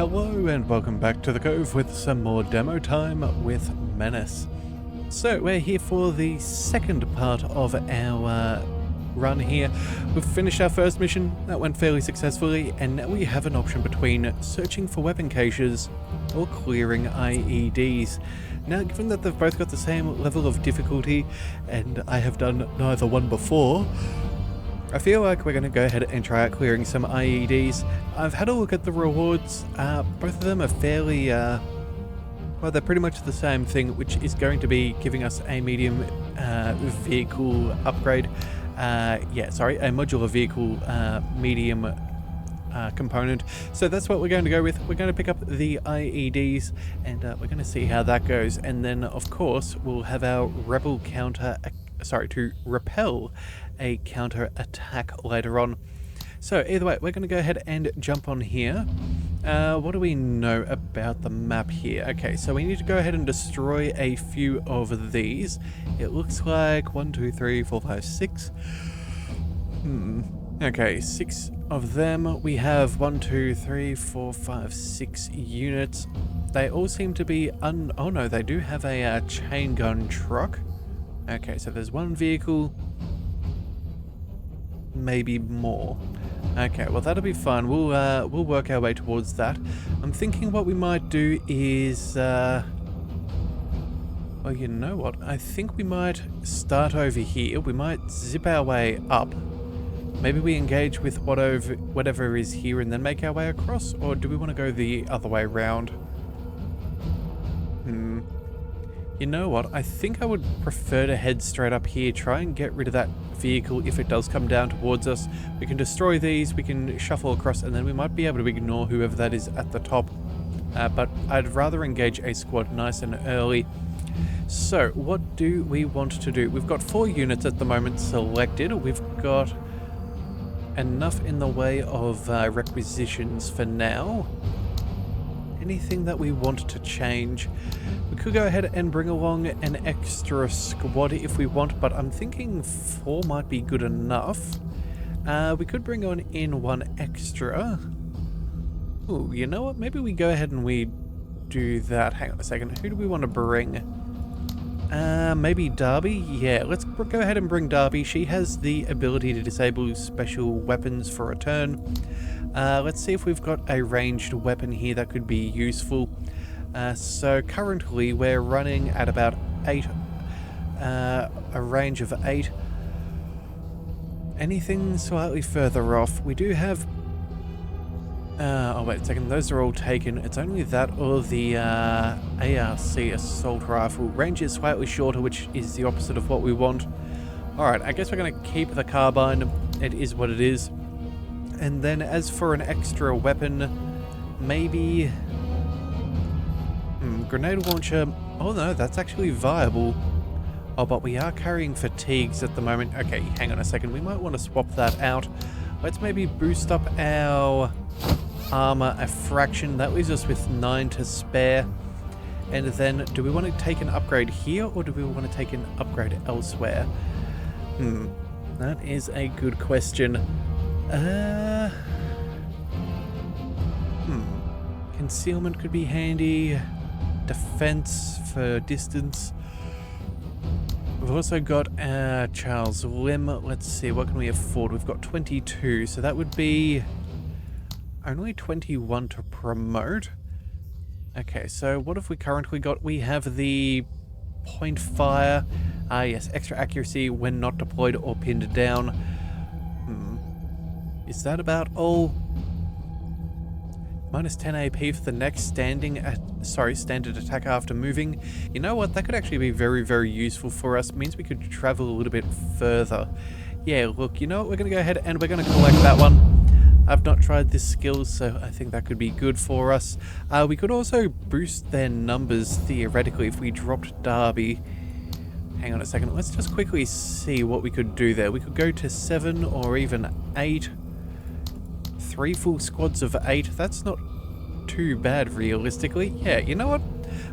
Hello and welcome back to the Cove with some more demo time with Menace. So we're here for the second part of our run here. We've finished our first mission, that went fairly successfully, and now we have an option between searching for weapon caches or clearing IEDs. Now, given that they've both got the same level of difficulty, and I have done neither one before, I feel like we're going to go ahead and try out clearing some IEDs. I've had a look at the rewards. Both of them are fairly, well, they're pretty much the same thing, which is going to be giving us a medium vehicle upgrade. A modular vehicle medium component. So that's what we're going to go with. We're going to pick up the IEDs and we're going to see how that goes. And then, of course, we'll have our rebel to repel a counter attack later on. So either way, we're going to go ahead and jump on here. What do we know about the map here? Okay, so we need to go ahead and destroy a few of these. It looks like 1, 2, 3, 4, 5, 6. Okay, 6 of them. We have 1, 2, 3, 4, 5, 6 units. They all seem to be oh no, they do have a chain gun truck. Okay, so there's one vehicle, maybe more. Okay, well that'll be fun. We'll work our way towards that. I'm thinking what we might do is, well, you know what? I think we might start over here. We might zip our way up. Maybe we engage with whatever is here and then make our way across, or do we want to go the other way around? You know what, I think I would prefer to head straight up here, try and get rid of that vehicle if it does come down towards us. We can destroy these, we can shuffle across, and then we might be able to ignore whoever that is at the top. But I'd rather engage a squad nice and early. So, what do we want to do? We've got 4 units at the moment selected. We've got enough in the way of requisitions for now. Anything that we want to change? We could go ahead and bring along an extra squad if we want, but I'm thinking 4 might be good enough. We could bring on in 1 extra. Ooh, you know what? Maybe we go ahead and we do that. Hang on a second. Who do we want to bring? Maybe Darby? Yeah, let's go ahead and bring Darby. She has the ability to disable special weapons for a turn. Let's see if we've got a ranged weapon here that could be useful. So currently we're running at about 8, a range of 8. Anything slightly further off? We do have... oh wait a second, those are all taken. It's only that or the ARC assault rifle. Range is slightly shorter, which is the opposite of what we want. Alright, I guess we're going to keep the carbine. It is what it is. And then as for an extra weapon, maybe... grenade launcher. Oh no, that's actually viable. Oh, but we are carrying fatigues at the moment. Okay, hang on a second. We might want to swap that out. Let's maybe boost up our armor a fraction. That leaves us with 9 to spare. And then, do we want to take an upgrade here, or do we want to take an upgrade elsewhere? That is a good question. Concealment could be handy. Defense for distance. We've also got Charles Lim. Let's see, what can we afford? We've got 22, so that would be only 21 to promote. Okay, so what have we currently got? We have the point fire. Yes, extra accuracy when not deployed or pinned down. Is that about all? Minus 10 AP for the next standard attack after moving. You know what? That could actually be very, very useful for us. It means we could travel a little bit further. Yeah, look, you know what? We're going to go ahead and we're going to collect that one. I've not tried this skill, so I think that could be good for us. We could also boost their numbers theoretically if we dropped Darby. Hang on a second. Let's just quickly see what we could do there. We could go to 7 or even 8. 3 full squads of 8. That's not too bad, realistically. Yeah, you know what?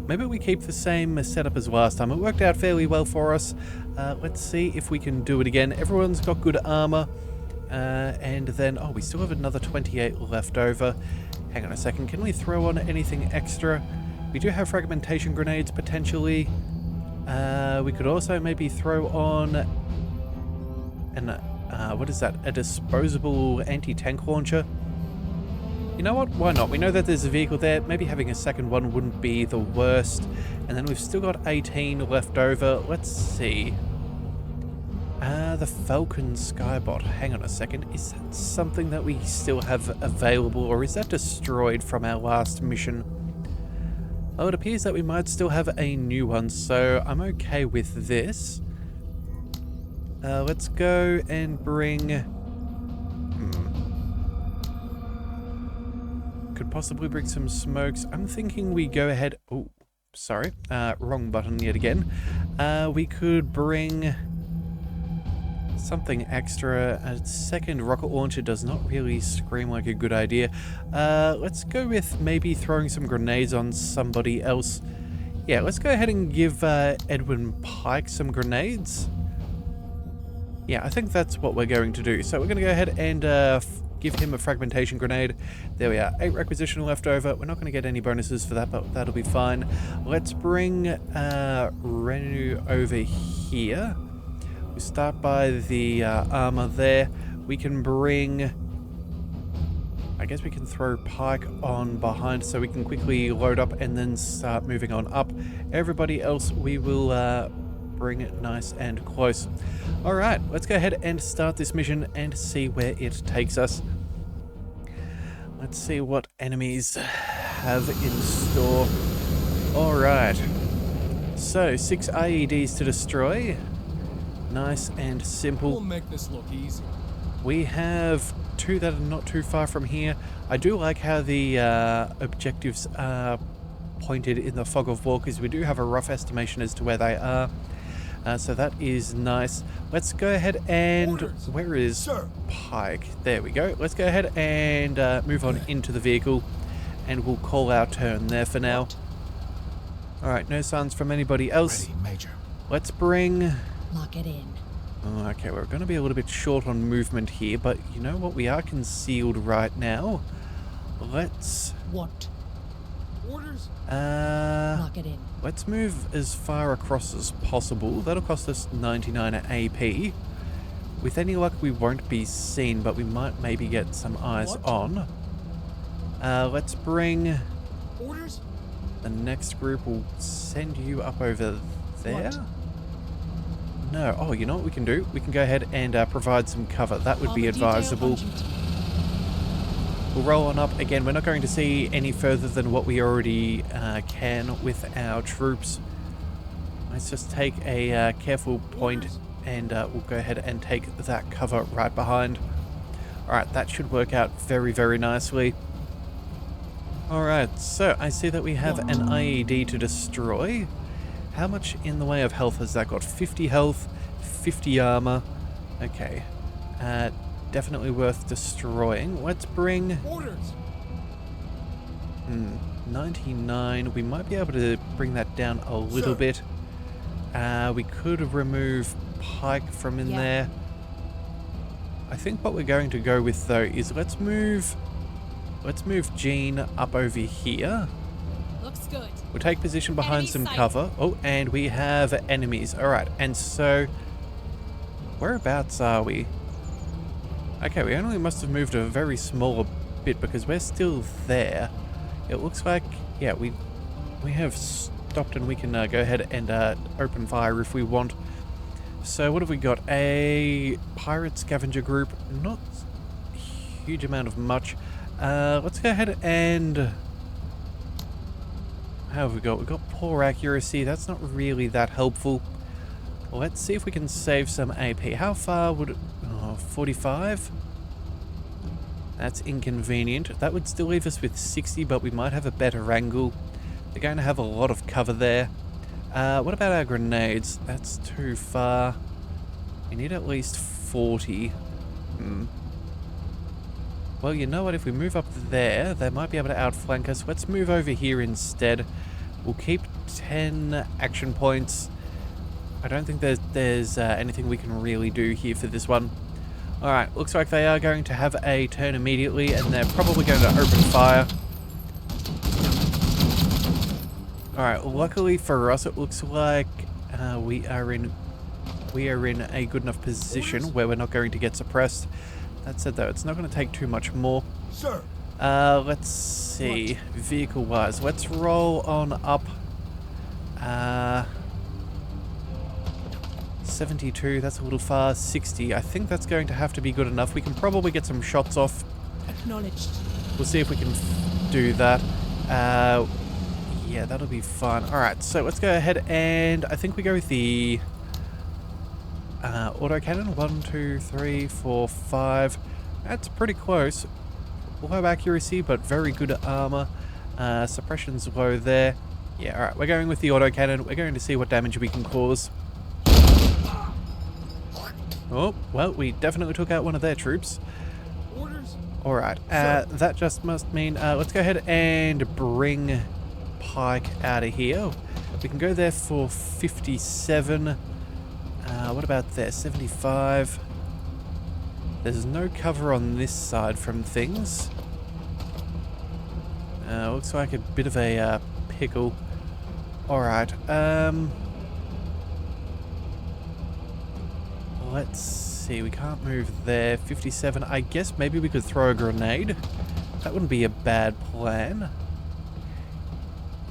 Maybe we keep the same setup as last time. It worked out fairly well for us. Let's see if we can do it again. Everyone's got good armor. And then, oh, we still have another 28 left over. Hang on a second. Can we throw on anything extra? We do have fragmentation grenades, potentially. We could also maybe throw on what is that? A disposable anti-tank launcher? You know what? Why not? We know that there's a vehicle there. Maybe having a second one wouldn't be the worst. And then we've still got 18 left over. Let's see. The Falcon Skybot. Hang on a second. Is that something that we still have available, or is that destroyed from our last mission? Oh, it appears that we might still have a new one, so I'm okay with this. Let's go and bring... Could possibly bring some smokes. I'm thinking we go ahead... Oh, sorry. Wrong button yet again. We could bring something extra. A second rocket launcher does not really scream like a good idea. Let's go with maybe throwing some grenades on somebody else. Yeah, let's go ahead and give Edwin Pike some grenades. Yeah, I think that's what we're going to do. So we're going to go ahead and give him a fragmentation grenade. There we are. 8 requisition left over. We're not going to get any bonuses for that, but that'll be fine. Let's bring Renu over here. We start by the armor there. We can bring... I guess we can throw Pike on behind so we can quickly load up and then start moving on up. Everybody else we will bring it nice and close. Alright, let's go ahead and start this mission and see where it takes us. Let's see what enemies have in store. Alright, so 6 IEDs to destroy. Nice and simple. We'll make this look easy. We have 2 that are not too far from here. I do like how the objectives are pointed in the fog of war, because we do have a rough estimation as to where they are. So that is nice. Let's go ahead and... Where is Pike? There we go. Let's go ahead and move on into the vehicle, and we'll call our turn there for now. Alright, no signs from anybody else. Ready, Major. Let's bring... Lock it in. Oh, okay, we're going to be a little bit short on movement here, but you know what? We are concealed right now. Let's... What? Orders? Lock it in. Let's move as far across as possible. That'll cost us 99 AP. With any luck, we won't be seen, but we might maybe get some eyes on. Let's bring... Orders? The next group will send you up over there. What? No. Oh, you know what we can do? We can go ahead and provide some cover. That would be advisable. We'll roll on up. Again, we're not going to see any further than what we already can with our troops. Let's just take a careful point, and we'll go ahead and take that cover right behind. Alright, that should work out very, very nicely. Alright, so I see that we have an IED to destroy. How much in the way of health has that got? 50 health, 50 armor. Okay. Definitely worth destroying. Let's bring... Orders! 99. We might be able to bring that down a little bit. We could remove Pike from in there. I think what we're going to go with, though, is let's move Jean up over here. Looks good. We'll take position behind Enemy some sight. cover. Oh, and we have enemies. Alright, and so... Whereabouts are we? Okay, we only must have moved a very small bit because we're still there. It looks like... Yeah, we have stopped, and we can go ahead and open fire if we want. So what have we got? A pirate scavenger group. Not a huge amount of much. Let's go ahead and... How have we got? We've got poor accuracy. That's not really that helpful. Let's see if we can save some AP. How far would it... Oh, 45? That's inconvenient. That would still leave us with 60, but we might have a better angle. They're going to have a lot of cover there. What about our grenades? That's too far. We need at least 40. Well, you know what? If we move up there, they might be able to outflank us. Let's move over here instead. We'll keep 10 action points. I don't think there's anything we can really do here for this one. Alright, looks like they are going to have a turn immediately, and they're probably going to open fire. Alright, luckily for us, it looks like we are in a good enough position where we're not going to get suppressed. That said, though, it's not going to take too much more. Sir. Let's see. Vehicle-wise, let's roll on up. 72, that's a little far. 60, I think that's going to have to be good enough. We can probably get some shots off. Acknowledged. We'll see if we can do that. Yeah, that'll be fun. Alright, so let's go ahead and I think we go with the autocannon. 1, 2, 3, 4, 5. That's pretty close. Low accuracy, but very good armor. Suppression's low there. Yeah, alright, we're going with the autocannon. We're going to see what damage we can cause. Oh, well, we definitely took out one of their troops. Orders. Alright, that just must mean, let's go ahead and bring Pike out of here. We can go there for 57. What about there? 75. There's no cover on this side from things. Looks like a bit of a pickle. Alright, let's see, we can't move there. 57, I guess maybe we could throw a grenade. That wouldn't be a bad plan.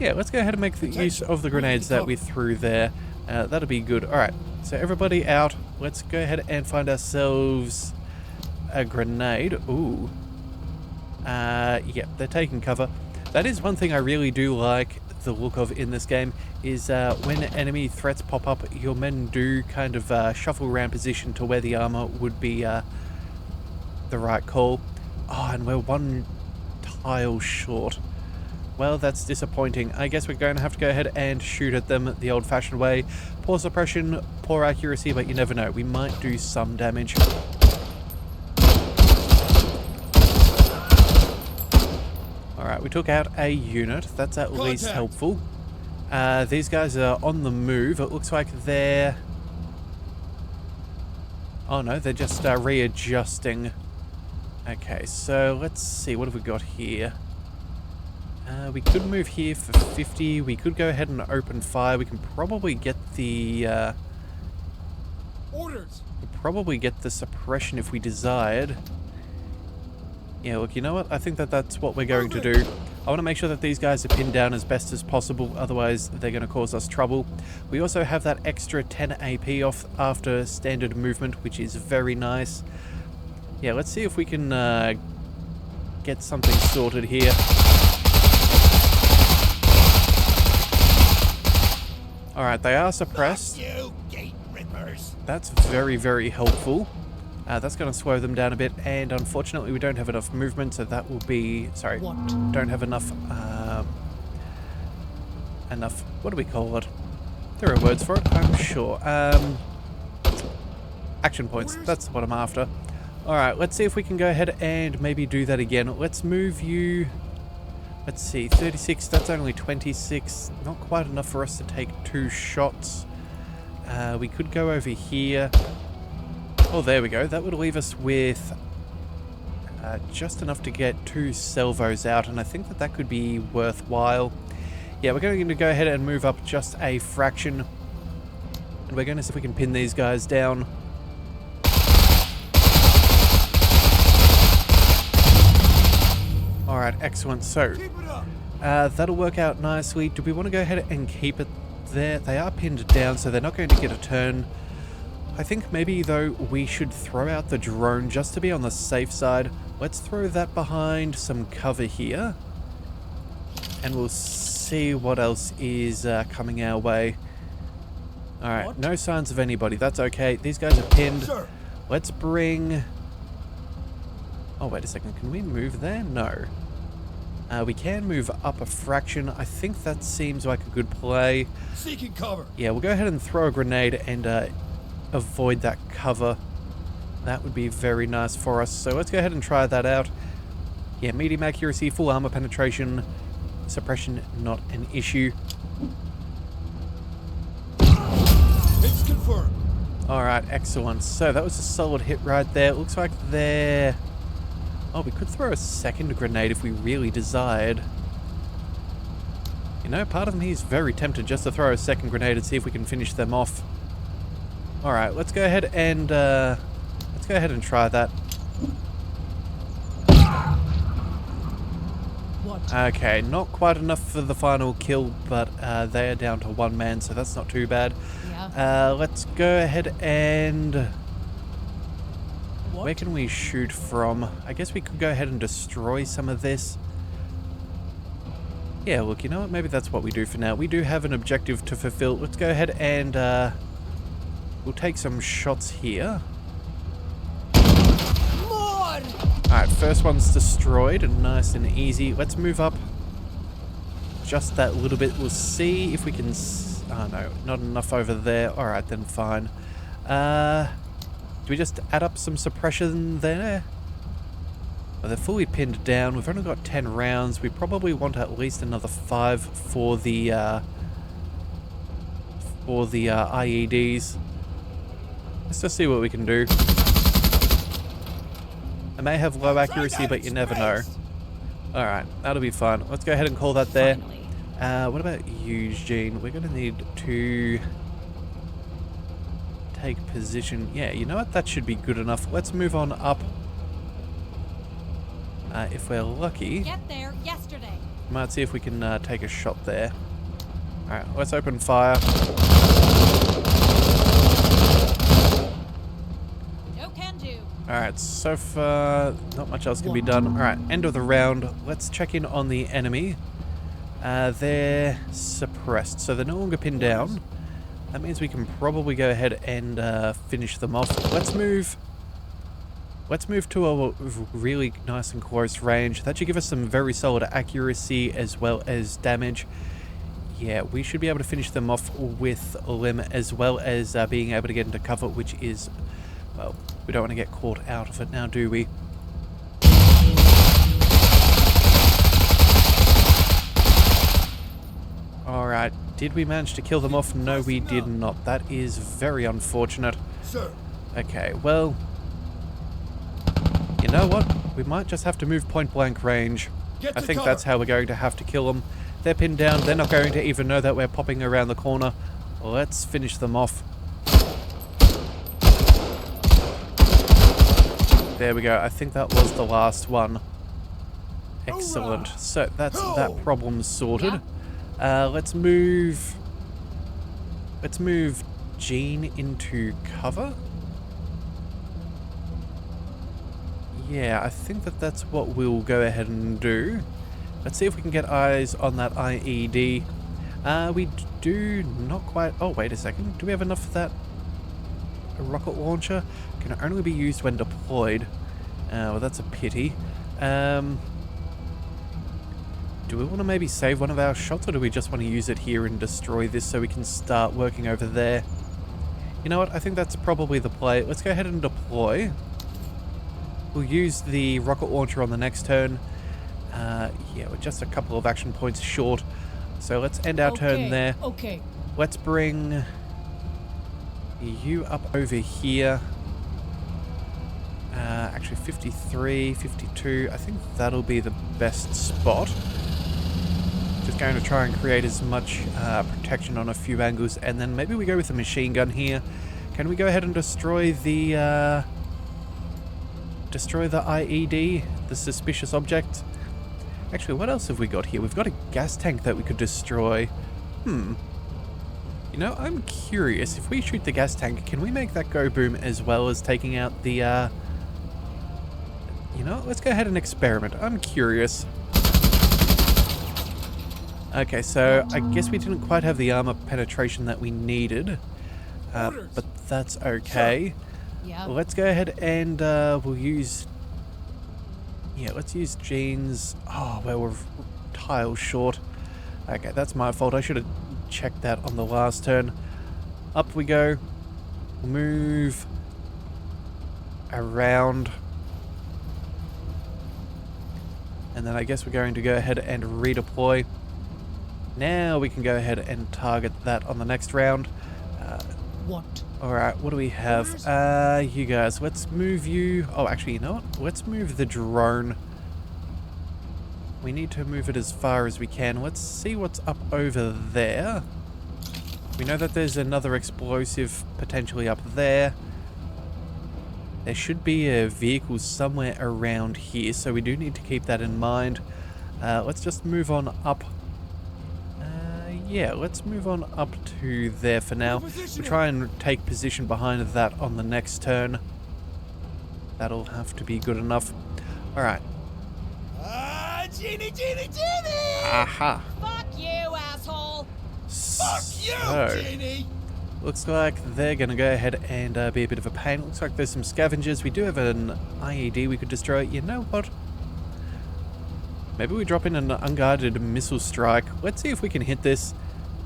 Yeah, let's go ahead and make the use of the grenades that we threw there. That'll be good. Alright, so everybody out. Let's go ahead and find ourselves a grenade. Ooh. Yep, they're taking cover. That is one thing I really do like the look of in this game, is when enemy threats pop up, your men do kind of shuffle around position to where the armor would be the right call. Oh, and we're one tile short. Well, that's disappointing. I guess we're going to have to go ahead and shoot at them the old-fashioned way. Poor suppression, poor accuracy, but you never know. We might do some damage. Alright, we took out a unit. That's at least helpful. These guys are on the move. It looks like they're... Oh no, they're just readjusting. Okay, so let's see. What have we got here? We could move here for 50. We could go ahead and open fire. We can probably get the... Orders. probably get the suppression if we desired. Yeah, look, you know what? I think that's what we're going to do. I want to make sure that these guys are pinned down as best as possible, otherwise they're going to cause us trouble. We also have that extra 10 AP off after standard movement, which is very nice. Yeah, let's see if we can get something sorted here. Alright, they are suppressed. You gate rippers. That's very, very helpful. That's going to slow them down a bit, and unfortunately we don't have enough movement, so that will be... Sorry, don't have enough... What do we call it? There are words for it, I'm sure. Action points, that's what I'm after. Alright, let's see if we can go ahead and maybe do that again. Let's move you... Let's see, 36, that's only 26. Not quite enough for us to take 2 shots. We could go over here. Oh, there we go. That would leave us with just enough to get 2 salvos out, and I think that could be worthwhile. Yeah, we're going to go ahead and move up just a fraction, and we're going to see if we can pin these guys down. Alright, excellent. So, that'll work out nicely. Do we want to go ahead and keep it there? They are pinned down, so they're not going to get a turn. I think maybe, though, we should throw out the drone just to be on the safe side. Let's throw that behind some cover here. And we'll see what else is coming our way. Alright, no signs of anybody. That's okay. These guys are pinned. Sir. Let's bring... Oh, wait a second. Can we move there? No. We can move up a fraction. I think that seems like a good play. Seeking cover. Yeah, we'll go ahead and throw a grenade and avoid that cover. That would be very nice for us. So let's go ahead and try that out. Yeah, medium accuracy, full armor penetration, suppression, not an issue. It's confirmed. Alright, excellent. So that was a solid hit right there. It looks like they're... Oh, we could throw a second grenade if we really desired. You know, part of me is very tempted just to throw a second grenade and see if we can finish them off. Alright, let's go ahead and try that. What? Okay, not quite enough for the final kill, but they are down to one man, so that's not too bad. Yeah. Let's go ahead and... What? Where can we shoot from? I guess we could go ahead and destroy some of this. Yeah, look, you know what? Maybe that's what we do for now. We do have an objective to fulfill. Let's go ahead and we'll take some shots here. More! Alright, first one's destroyed. Nice and easy. Let's move up just that little bit. We'll see if we can... Oh, no. Not enough over there. Alright, then fine. Do we just add up some suppression there? Well, they're fully pinned down. We've only got 10 rounds. We probably want at least another 5 for the IEDs. Let's just see what we can do. I may have low accuracy, but you never know. Alright, that'll be fun. Let's go ahead and call that there. Finally. What about you, Gene? We're going to need to take position. Yeah, you know what? That should be good enough. Let's move on up. If we're lucky, Get there yesterday. might see if we can take a shot there. Alright, let's open fire. No can do. Alright, so far, not much else can be done. Alright, end of the round. Let's check in on the enemy. They're suppressed, so they're no longer pinned down. That means we can probably go ahead and finish them off. Let's move to a really nice and close range. That should give us some very solid accuracy as well as damage. Yeah, we should be able to finish them off with limb as well as being able to get into cover, which is, well, we don't want to get caught out of it now, do we? Alright, did we manage to kill them off? No, we did not. That is very unfortunate. Sir. Okay, well, you know what? We might just have to move point blank range. I think that's how we're going to have to kill them. They're pinned down. They're not going to even know that we're popping around the corner. Let's finish them off. There we go. I think that was the last one. Excellent. So that's that problem sorted. Let's move Jean into cover. Yeah, I think that's what we'll go ahead and do. Let's see if we can get eyes on that IED. We do not quite... Oh, wait a second. Do we have enough of that? A rocket launcher can only be used when deployed. Well, that's a pity. Do we want to maybe save one of our shots, or do we just want to use it here and destroy this so we can start working over there? You know what? I think that's probably the play. Let's go ahead and deploy. We'll use the rocket launcher on the next turn. Yeah, we're just a couple of action points short. So let's end our turn there. Okay. Let's bring you up over here. Actually 53, 52. I think that'll be the best spot. Just going to try and create as much protection on a few angles, and then maybe we go with a machine gun here. Can we go ahead and destroy the IED, the suspicious object? Actually, what else have we got here? We've got a gas tank that we could destroy. You know, I'm curious. If we shoot the gas tank, can we make that go boom as well as taking out the, You know, let's go ahead and experiment. I'm curious. Okay, so I guess we didn't quite have the armor penetration that we needed. But that's okay. Yeah. Let's go ahead and we'll use... Yeah, let's use Jean's... Oh, well, we're tiles short. Okay, that's my fault. I should have checked that on the last turn. Up we go. Move around. And then I guess we're going to go ahead and redeploy. Now we can go ahead and target that on the next round. What? Alright, what do we have? You guys, let's move you... Oh, actually, you know what? Let's move the drone. we need to move it as far as we can. Let's see what's up over there. We know that there's another explosive potentially up there. There should be a vehicle somewhere around here, so we do need to keep that in mind. Let's just move on up. Yeah, let's move on up to there for now. We'll try and take position behind that on the next turn. That'll have to be good enough. Alright. Genie! Aha! Fuck you, asshole! Fuck you, So, Genie! looks like they're going to go ahead and be a bit of a pain. Looks like there's some scavengers. We do have an IED we could destroy. You know what? Maybe we drop in an unguarded missile strike. Let's see if we can hit this.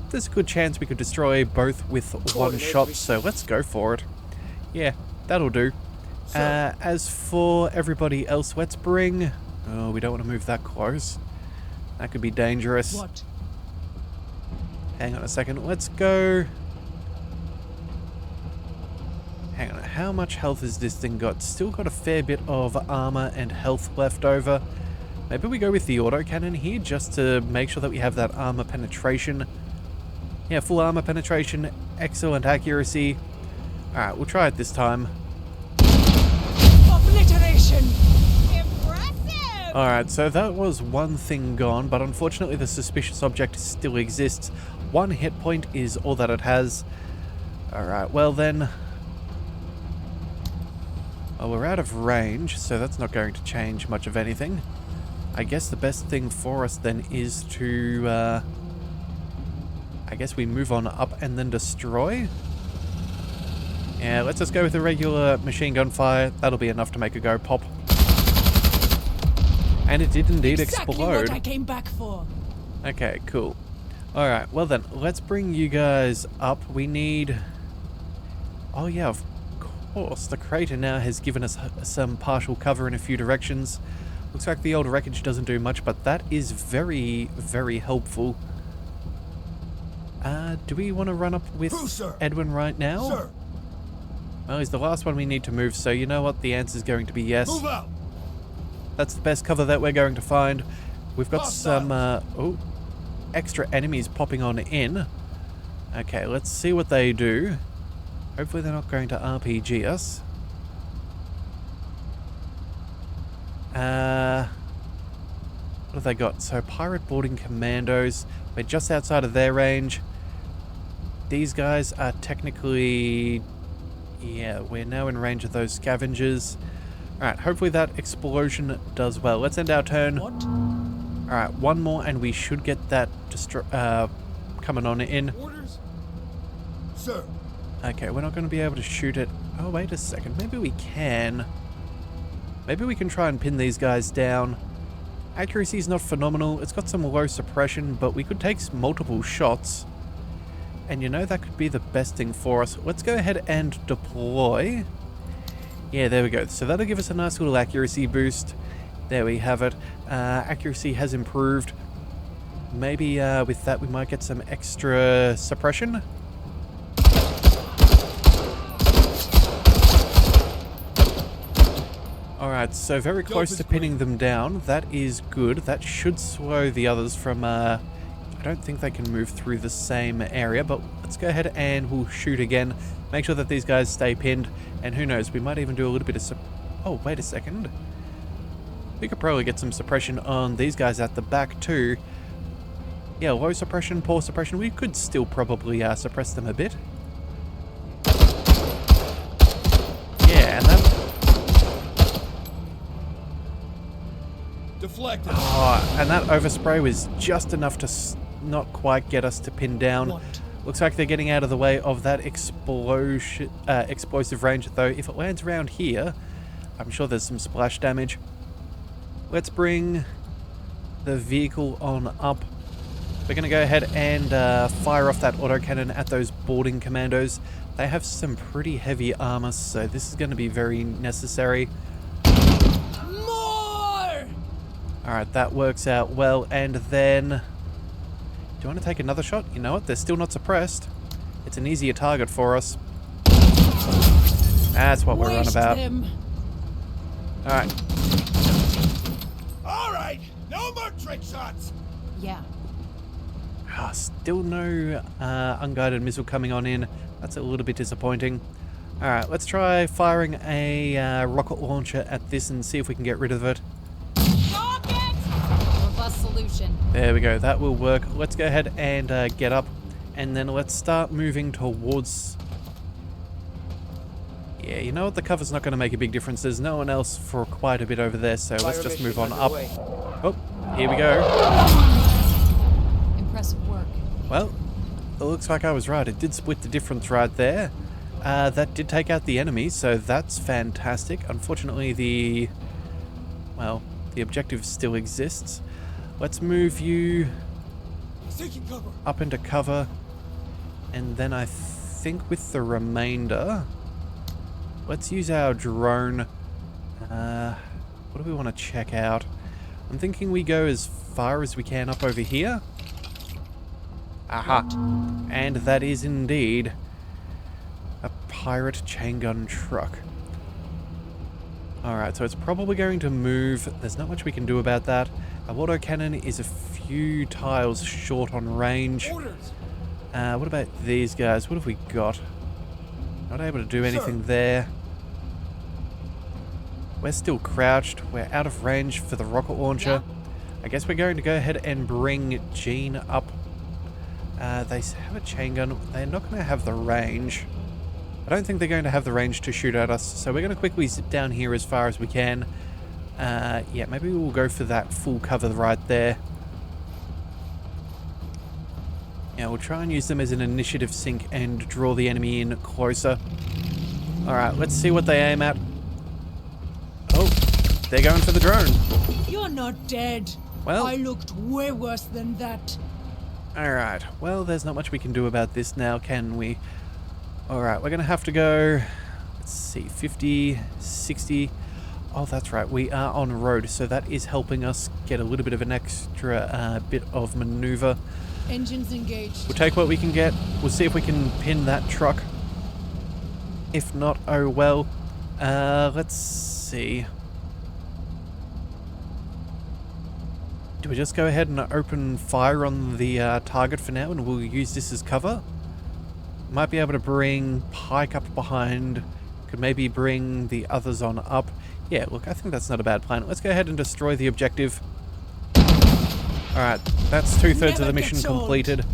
There's a good chance we could destroy both with one shot, so let's go for it. Yeah, that'll do. As for everybody else, let's bring... Oh, we don't want to move that close. That could be dangerous. What? Hang on a second. Let's go... Hang on. How much health has this thing got? Still got a fair bit of armor and health left over. Maybe we go with the autocannon here just to make sure that we have that armor penetration. Yeah, full armor penetration, excellent accuracy. Alright, we'll try it this time. Obliteration! Impressive! Alright, so that was one thing gone, but unfortunately the suspicious object still exists. 1 hit point is all that it has. Alright, well then... Well, we're out of range, so that's not going to change much of anything. I guess the best thing for us then is to... I guess we move on up and then destroy? Yeah, let's just go with a regular machine gun fire. That'll be enough to make it go pop. And it did indeed Exactly explode. what I came back for. Okay, cool. Alright, well then, let's bring you guys up. We need... Oh yeah, of course, the crater now has given us some partial cover in a few directions. Looks like the old wreckage doesn't do much, but that is very, very helpful. Do we want to run up with Edwin right now? Sir. Well, he's the last one we need to move, so you know what? The answer is going to be yes. Move out! That's the best cover that we're going to find. We've got some extra enemies popping on in. Okay, let's see what they do. Hopefully they're not going to RPG us. What have they got? So pirate boarding commandos. We're just outside of their range. These guys are technically... Yeah, we're now in range of those scavengers. Alright, hopefully that explosion does well. Let's end our turn. What? Alright, one more and we should get that coming on in. Orders? Sir. Okay, we're not going to be able to shoot it. Oh, wait a second. Maybe we can. Maybe we can try and pin these guys down. Accuracy is not phenomenal. It's got some low suppression, but we could take multiple shots. And you know, that could be the best thing for us. Let's go ahead and deploy. Yeah, there we go. So that'll give us a nice little accuracy boost. There we have it. Accuracy has improved. Maybe with that we might get some extra suppression. Alright, so very close to pinning them down. That is good. That should slow the others from... I don't think they can move through the same area, but let's go ahead and we'll shoot again. Make sure that these guys stay pinned, and who knows, we might even do a little bit of... Oh, wait a second. We could probably get some suppression on these guys at the back too. Yeah, low suppression, poor suppression. We could still probably suppress them a bit. Yeah, and that... Deflected. Oh, and that overspray was just enough to not quite get us to pin down. What? Looks like they're getting out of the way of that explosive range, though. If it lands around here, I'm sure there's some splash damage. Let's bring the vehicle on up. We're going to go ahead and fire off that autocannon at those boarding commandos. They have some pretty heavy armor, so this is going to be very necessary. More! Alright, that works out well. And then... do you want to take another shot? You know what? They're still not suppressed. It's an easier target for us. That's what we're on about. Them. Alright. All right, no No more trick shots! Yeah. Still no unguided missile coming on in. That's a little bit disappointing. Alright, let's try firing a rocket launcher at this and see if we can get rid of it. Rocket! Robust solution. There we go, that will work. Let's go ahead and get up, and then let's start moving towards... Yeah, you know what, the cover's not going to make a big difference. There's no one else for quite a bit over there, so let's just move on up. Oh, here we go. Impressive work. Well, it looks like I was right. It did split the difference right there. That did take out the enemy, so that's fantastic. Unfortunately, the objective still exists. Let's move you Taking cover. up into cover, and then I think with the remainder, let's use our drone. What do we want to check out? I'm thinking we go as far as we can up over here. Aha! And that is indeed a pirate chain gun truck. Alright, so it's probably going to move. There's not much we can do about that. Our autocannon is a few tiles short on range. Orders. What about these guys? What have we got? Not able to do anything there. We're still crouched. We're out of range for the rocket launcher. Yeah. I guess we're going to go ahead and bring Jean up. They have a chain gun. They're not going to have the range. I don't think they're going to have the range to shoot at us, so we're going to quickly zip down here as far as we can. Yeah, maybe we'll go for that full cover right there. Yeah, we'll try and use them as an initiative sink and draw the enemy in closer. Alright, let's see what they aim at. Oh, they're going for the drone. You're not dead. Well. I looked way worse than that. Alright, well, there's not much we can do about this now, can we? Alright, we're going to have to go, let's see, 50, 60. Oh, that's right, we are on road, so that is helping us get a little bit of an extra bit of maneuver. Engines engaged. We'll take what we can get. We'll see if we can pin that truck. If not, oh well. Let's see. Do we just go ahead and open fire on the target for now, and we'll use this as cover? Might be able to bring Pike up behind. Could maybe bring the others on up. Yeah, look, I think that's not a bad plan. Let's go ahead and destroy the objective. Alright, that's 2/3 of the mission completed.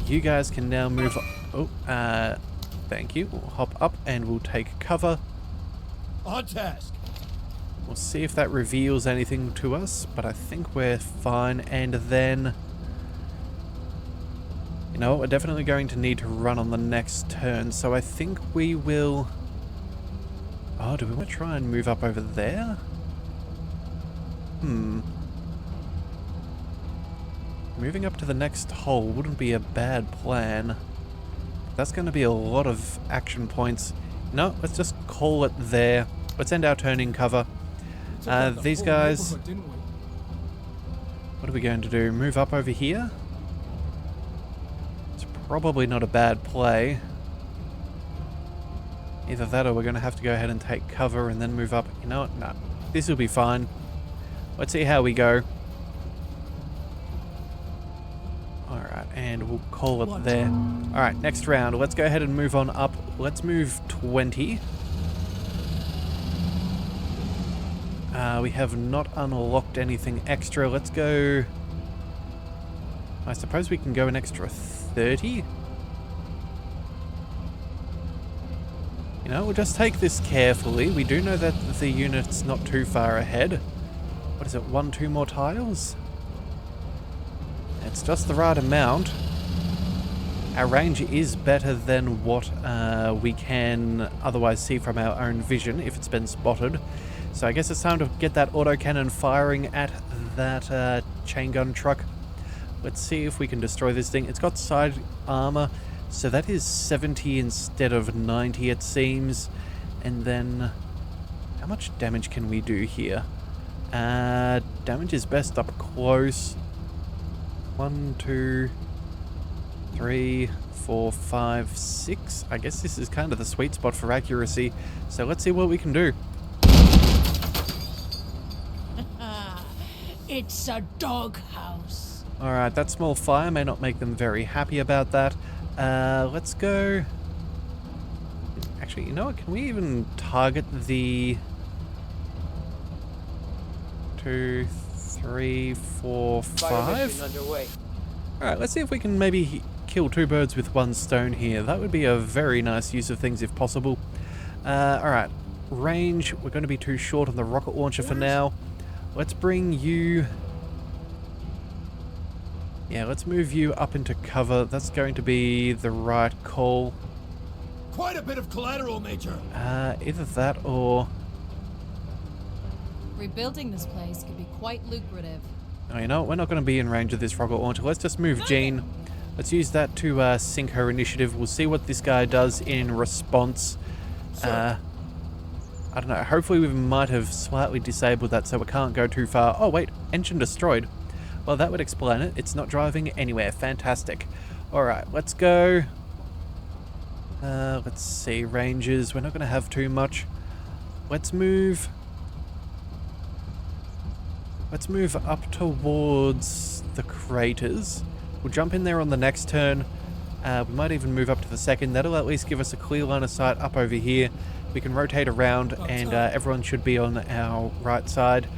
You guys can now move... Oh, thank you. We'll hop up and we'll take cover. On task. We'll see if that reveals anything to us, but I think we're fine. And then... You know what, we're definitely going to need to run on the next turn, so I think we will... Oh, do we want to try and move up over there? Moving up to the next hole wouldn't be a bad plan. That's going to be a lot of action points. No, let's just call it there. Let's end our turn in cover. These guys... What are we going to do? Move up over here? It's probably not a bad play. Either that or we're going to have to go ahead and take cover and then move up. You know what? No. This will be fine. Let's see how we go. Alright, and we'll call it there. Alright, next round. Let's go ahead and move on up. Let's move 20. We have not unlocked anything extra. Let's go... I suppose we can go an extra 30? You know, we'll just take this carefully. We do know that the unit's not too far ahead. What is it, 1-2 more tiles? It's just the right amount. Our range is better than what we can otherwise see from our own vision if it's been spotted. So I guess it's time to get that autocannon firing at that chain gun truck. Let's see if we can destroy this thing. It's got side armor, so that is 70 instead of 90 it seems. And then, how much damage can we do here? Damage is best up close. 1, 2, 3, 4, 5, 6. I guess this is kind of the sweet spot for accuracy. So let's see what we can do. It's a doghouse. Alright, that small fire may not make them very happy about that. Let's go... Actually, you know what? Can we even target the... 2, 3, 4, 5? Underway. Alright, let's see if we can maybe kill 2 birds with 1 stone here. That would be a very nice use of things if possible. Alright, range. We're going to be too short on the rocket launcher for now. Let's bring you... Yeah, let's move you up into cover. That's going to be the right call. Quite a bit of collateral, Major. Either that or... Rebuilding this place could be quite lucrative. Oh, you know what? We're not going to be in range of this rocket launcher. Let's just move Jean. Let's use that to sink her initiative. We'll see what this guy does in response. I don't know. Hopefully we might have slightly disabled that so we can't go too far. Oh, wait. Engine destroyed. Well, that would explain it. It's not driving anywhere. Fantastic. Alright, let's go. Let's see. Ranges. We're not going to have too much. Let's move... Let's move up towards the craters. We'll jump in there on the next turn. We might even move up to the second. That'll at least give us a clear line of sight up over here. We can rotate around and everyone should be on our right side.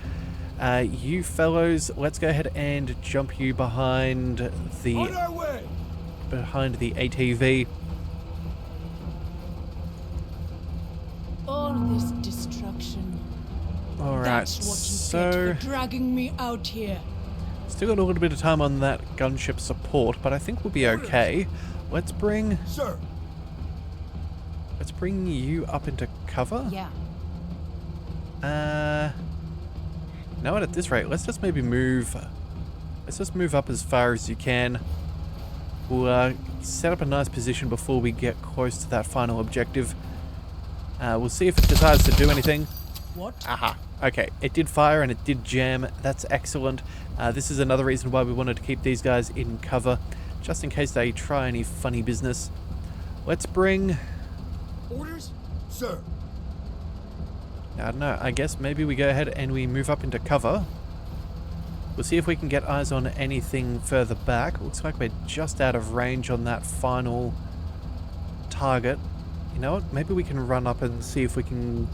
You fellows, let's go ahead and jump you behind the On our way. ATV. All this destruction. Alright, That's what you so... get for dragging me out here. Still got a little bit of time on that gunship support, but I think we'll be okay. Let's bring... Sir. Let's bring you up into cover. Yeah. You know what, at this rate, let's just maybe move... Let's just move up as far as you can. We'll set up a nice position before we get close to that final objective. We'll see if it decides to do anything. What? Aha. Okay, it did fire and it did jam. That's excellent. This is another reason why we wanted to keep these guys in cover, just in case they try any funny business. Let's bring... Orders? Sir. I don't know, I guess maybe we go ahead and we move up into cover. We'll see if we can get eyes on anything further back. Looks like we're just out of range on that final target. You know what? Maybe we can run up and see if we can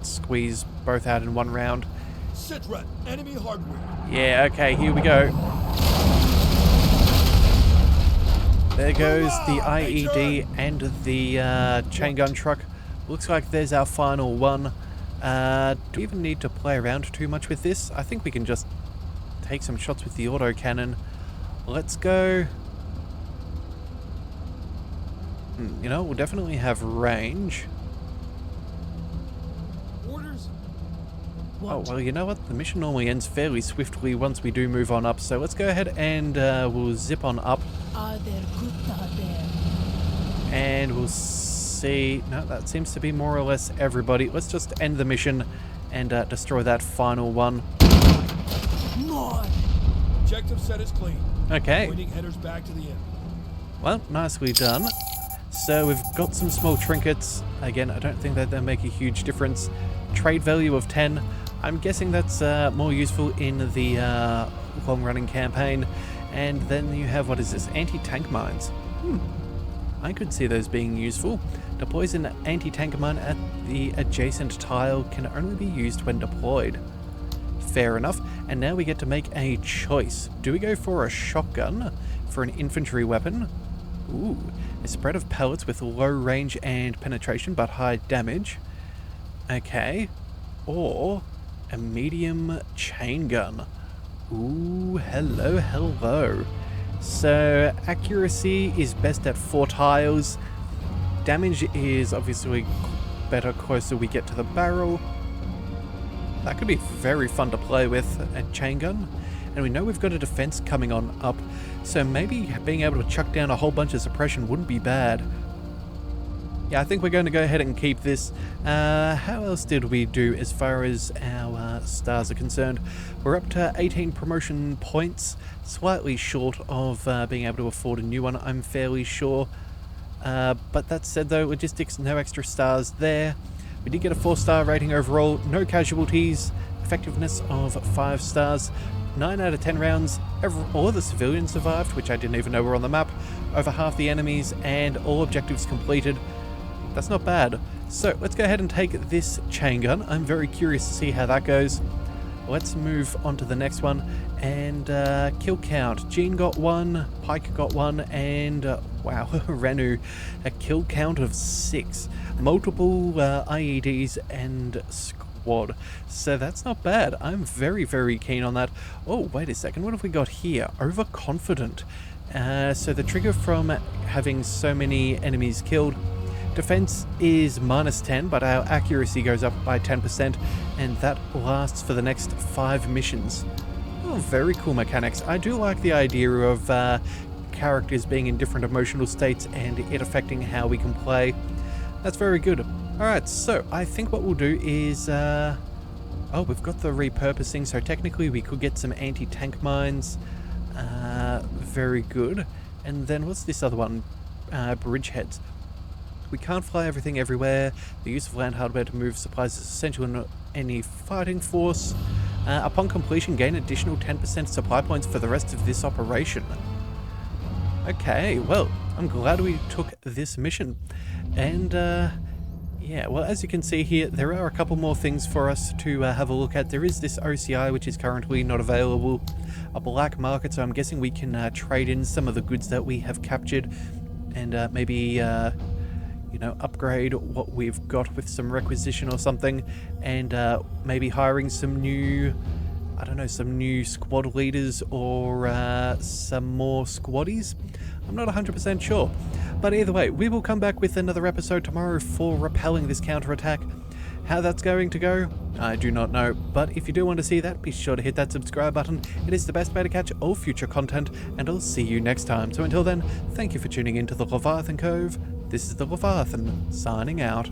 squeeze both out in one round. Sit-rep. Enemy hardware. Yeah, okay, here we go. There goes the IED and the chain gun truck. Looks like there's our final one. Do we even need to play around too much with this? I think we can just take some shots with the autocannon. Let's go. You know, we'll definitely have range. Orders? What? Oh, well, you know what? The mission normally ends fairly swiftly once we do move on up, so let's go ahead and we'll zip on up. Are there Gupta there? And we'll see... No, that seems to be more or less everybody. Let's just end the mission and destroy that final one. More. Objective set is clean. Okay. Pointing headers back to the end. Well, nicely done. So we've got some small trinkets. Again, I don't think that they'll make a huge difference. Trade value of 10. I'm guessing that's more useful in the long-running campaign. And then you have, what is this? Anti-tank mines. I could see those being useful. Deploys an anti-tank mine at the adjacent tile can only be used when deployed. Fair enough. And now we get to make a choice. Do we go for a shotgun for an infantry weapon? Ooh, a spread of pellets with low range and penetration but high damage. Okay. Or a medium chain gun. Ooh, hello, hello. So accuracy is best at 4 tiles. Damage is obviously better closer we get to the barrel. That could be very fun to play with, a chain gun. And we know we've got a defense coming on up, so maybe being able to chuck down a whole bunch of suppression wouldn't be bad. Yeah, I think we're going to go ahead and keep this. How else did we do as far as our stars are concerned? We're up to 18 promotion points, slightly short of being able to afford a new one, I'm fairly sure. But that said though, logistics, no extra stars there. We did get a 4-star rating overall, no casualties, effectiveness of 5 stars. 9 out of 10 rounds, all the civilians survived, which I didn't even know were on the map, over half the enemies, and all objectives completed. That's not bad. So let's go ahead and take this chain gun. I'm very curious to see how that goes. Let's move on to the next one. And kill count. Jean got 1, Pike got 1, and wow, Renu, a kill count of 6. Multiple IEDs and squad. So that's not bad. I'm very, very keen on that. Oh, wait a second. What have we got here? Overconfident. So the trigger from having so many enemies killed. Defense is -10, but our accuracy goes up by 10%, and that lasts for the next 5 missions. Oh, very cool mechanics. I do like the idea of characters being in different emotional states and it affecting how we can play. That's very good. Alright, so I think what we'll do is... oh, we've got the repurposing, so technically we could get some anti-tank mines. Very good. And then what's this other one? Bridgeheads. We can't fly everything everywhere. The use of land hardware to move supplies is essential in any fighting force. Upon completion, gain additional 10% supply points for the rest of this operation. Okay, well, I'm glad we took this mission. And, yeah, well, as you can see here, there are a couple more things for us to have a look at. There is this OCI, which is currently not available. A black market, so I'm guessing we can trade in some of the goods that we have captured. And maybe... you know, upgrade what we've got with some requisition or something, and maybe hiring some new, I don't know, some new squad leaders or some more squaddies. I'm not 100% sure. But either way, we will come back with another episode tomorrow for repelling this counterattack. How that's going to go, I do not know, but if you do want to see that, be sure to hit that subscribe button. It is the best way to catch all future content, and I'll see you next time. So until then, thank you for tuning in to the Leviathan Cove. This is the Leviathan, signing out.